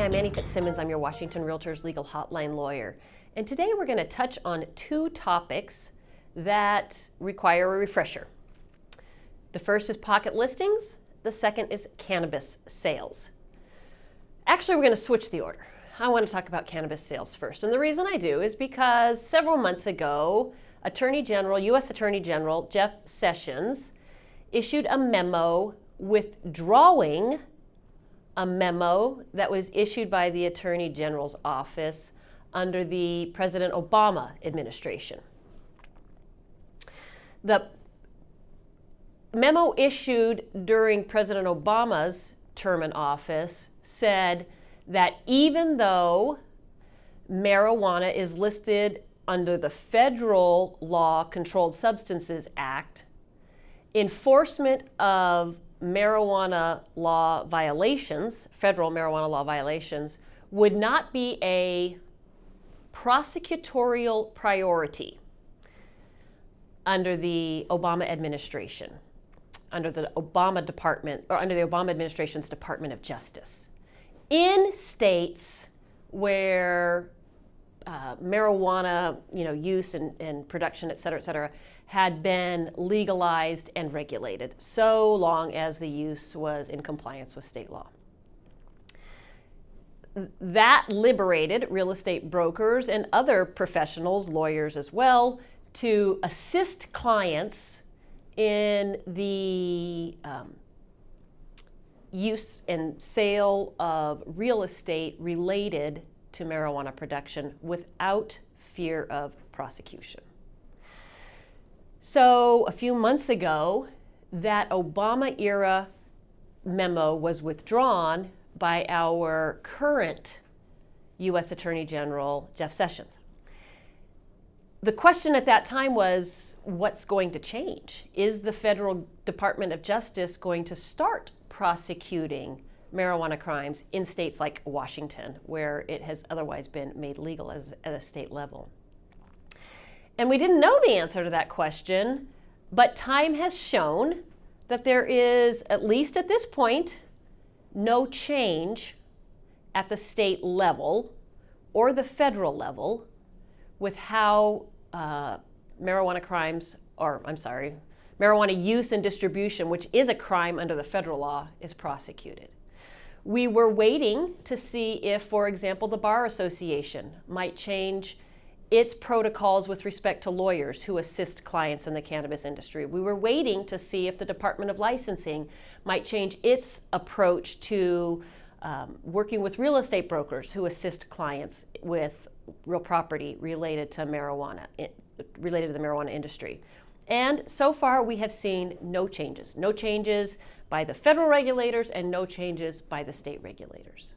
I'm Annie Fitzsimmons. I'm your Washington Realtors Legal Hotline Lawyer. And today we're going to touch on two topics that require a refresher. The first is pocket listings. The second is cannabis sales. Actually, we're going to switch the order. I want to talk about cannabis sales first. And the reason I do is because several months ago, U.S. Attorney General Jeff Sessions issued a memo withdrawing a memo that was issued by the Attorney General's office under the President Obama administration. The memo issued during President Obama's term in office said that even though marijuana is listed under the Federal Law Controlled Substances Act, enforcement of marijuana law violations, federal marijuana law violations, would not be a prosecutorial priority under the Obama administration, under the Obama department, or under the Obama administration's Department of Justice. In states where marijuana, use and production, et cetera, had been legalized and regulated, so long as the use was in compliance with state law. That liberated real estate brokers and other professionals, lawyers as well, to assist clients in the use and sale of real estate related to marijuana production without fear of prosecution. So a few months ago, that Obama-era memo was withdrawn by our current U.S. Attorney General, Jeff Sessions. The question at that time was, what's going to change? Is the Federal Department of Justice going to start prosecuting marijuana crimes in states like Washington, where it has otherwise been made legal at a state level? And we didn't know the answer to that question, but time has shown that there is, at least at this point, no change at the state level or the federal level with how marijuana use and distribution, which is a crime under the federal law, is prosecuted. We were waiting to see if, for example, the Bar Association might change its protocols with respect to lawyers who assist clients in the cannabis industry. We were waiting to see if the Department of Licensing might change its approach to working with real estate brokers who assist clients with real property related to the marijuana industry. And so far we have seen no changes by the federal regulators and no changes by the state regulators.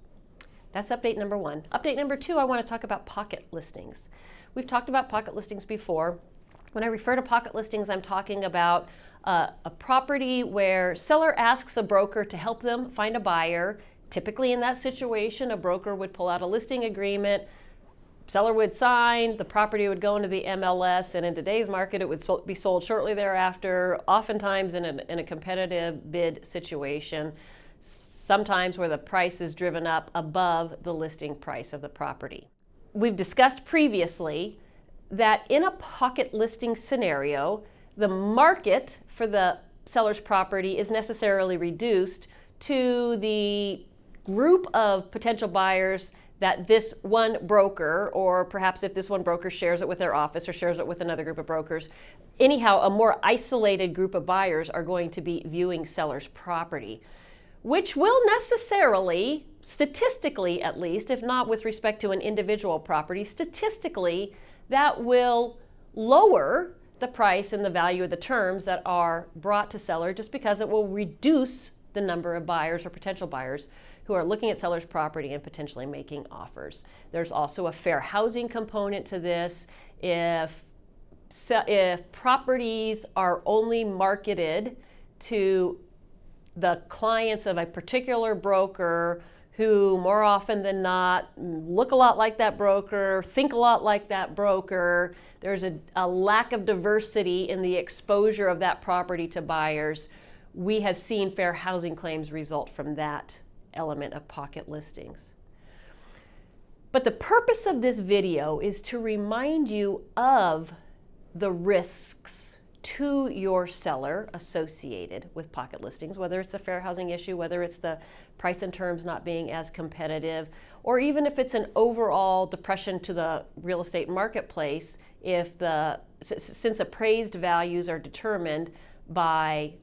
That's update number one. Update number two, I want to talk about pocket listings. We've talked about pocket listings before. When I refer to pocket listings, I'm talking about a property where seller asks a broker to help them find a buyer. Typically in that situation, a broker would pull out a listing agreement, seller would sign, the property would go into the MLS, and in today's market, it would be sold shortly thereafter, oftentimes in a competitive bid situation, sometimes where the price is driven up above the listing price of the property. We've discussed previously that in a pocket listing scenario, the market for the seller's property is necessarily reduced to the group of potential buyers that this one broker, or perhaps if this one broker shares it with their office or shares it with another group of brokers, anyhow, a more isolated group of buyers are going to be viewing seller's property, which will necessarily, statistically at least, if not with respect to an individual property, statistically, that will lower the price and the value of the terms that are brought to seller, just because it will reduce the number of buyers or potential buyers who are looking at seller's property and potentially making offers. There's also a fair housing component to this. If properties are only marketed to the clients of a particular broker who more often than not look a lot like that broker, think a lot like that broker, there's a lack of diversity in the exposure of that property to buyers, we have seen fair housing claims result from that element of pocket listings. But the purpose of this video is to remind you of the risks to your seller associated with pocket listings, whether it's the fair housing issue, whether it's the price and terms not being as competitive, or even if it's an overall depression to the real estate marketplace, since appraised values are determined by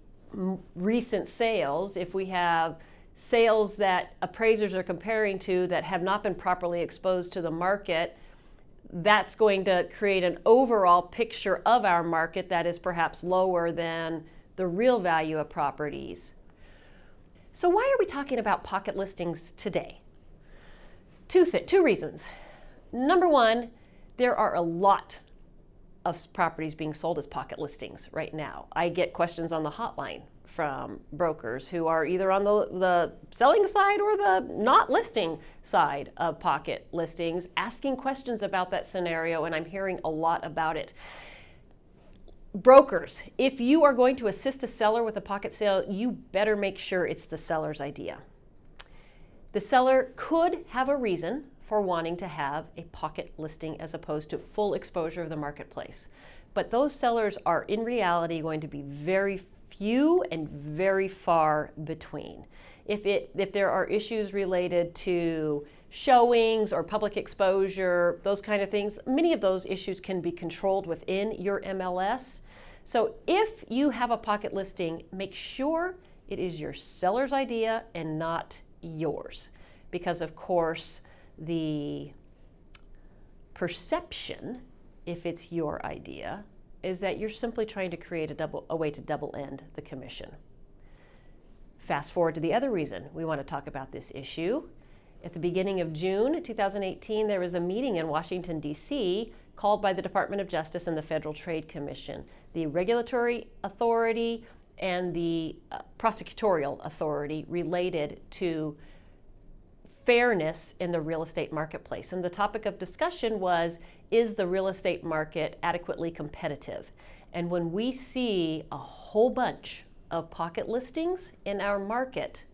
recent sales, if we have sales that appraisers are comparing to that have not been properly exposed to the market, that's going to create an overall picture of our market that is perhaps lower than the real value of properties. So why are we talking about pocket listings today? Two reasons. Number one, there are a lot of properties being sold as pocket listings right now. I get questions on the hotline from brokers who are either on the selling side or the not listing side of pocket listings, asking questions about that scenario, and I'm hearing a lot about it. Brokers, if you are going to assist a seller with a pocket sale, you better make sure it's the seller's idea. The seller could have a reason for wanting to have a pocket listing as opposed to full exposure of the marketplace. But those sellers are in reality going to be very few and very far between. If there are issues related to showings or public exposure, those kind of things, many of those issues can be controlled within your MLS. So if you have a pocket listing, make sure it is your seller's idea and not yours. Because of course, the perception, if it's your idea, is that you're simply trying to create a way to double end the commission. Fast forward to the other reason we want to talk about this issue. At the beginning of June 2018, there was a meeting in Washington, D.C. called by the Department of Justice and the Federal Trade Commission, the regulatory authority and the prosecutorial authority related to fairness in the real estate marketplace. And the topic of discussion was, is the real estate market adequately competitive? And when we see a whole bunch of pocket listings in our market,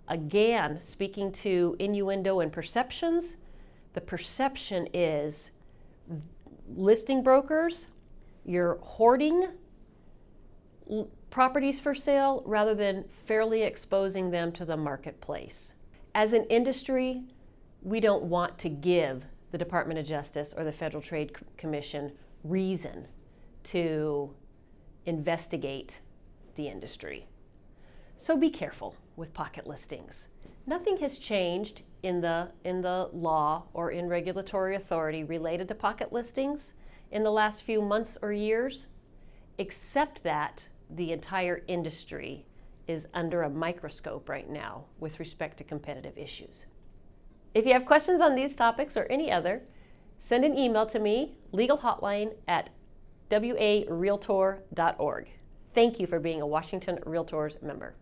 again, speaking to innuendo and perceptions, the perception is listing brokers, you're hoarding properties for sale rather than fairly exposing them to the marketplace. As an industry, we don't want to give the Department of Justice or the Federal Trade Commission reason to investigate the industry. So be careful with pocket listings. Nothing has changed in the law or in regulatory authority related to pocket listings in the last few months or years, except that the entire industry is under a microscope right now with respect to competitive issues. If you have questions on these topics or any other, send an email to me, legalhotline@warealtor.org. Thank you for being a Washington Realtors member.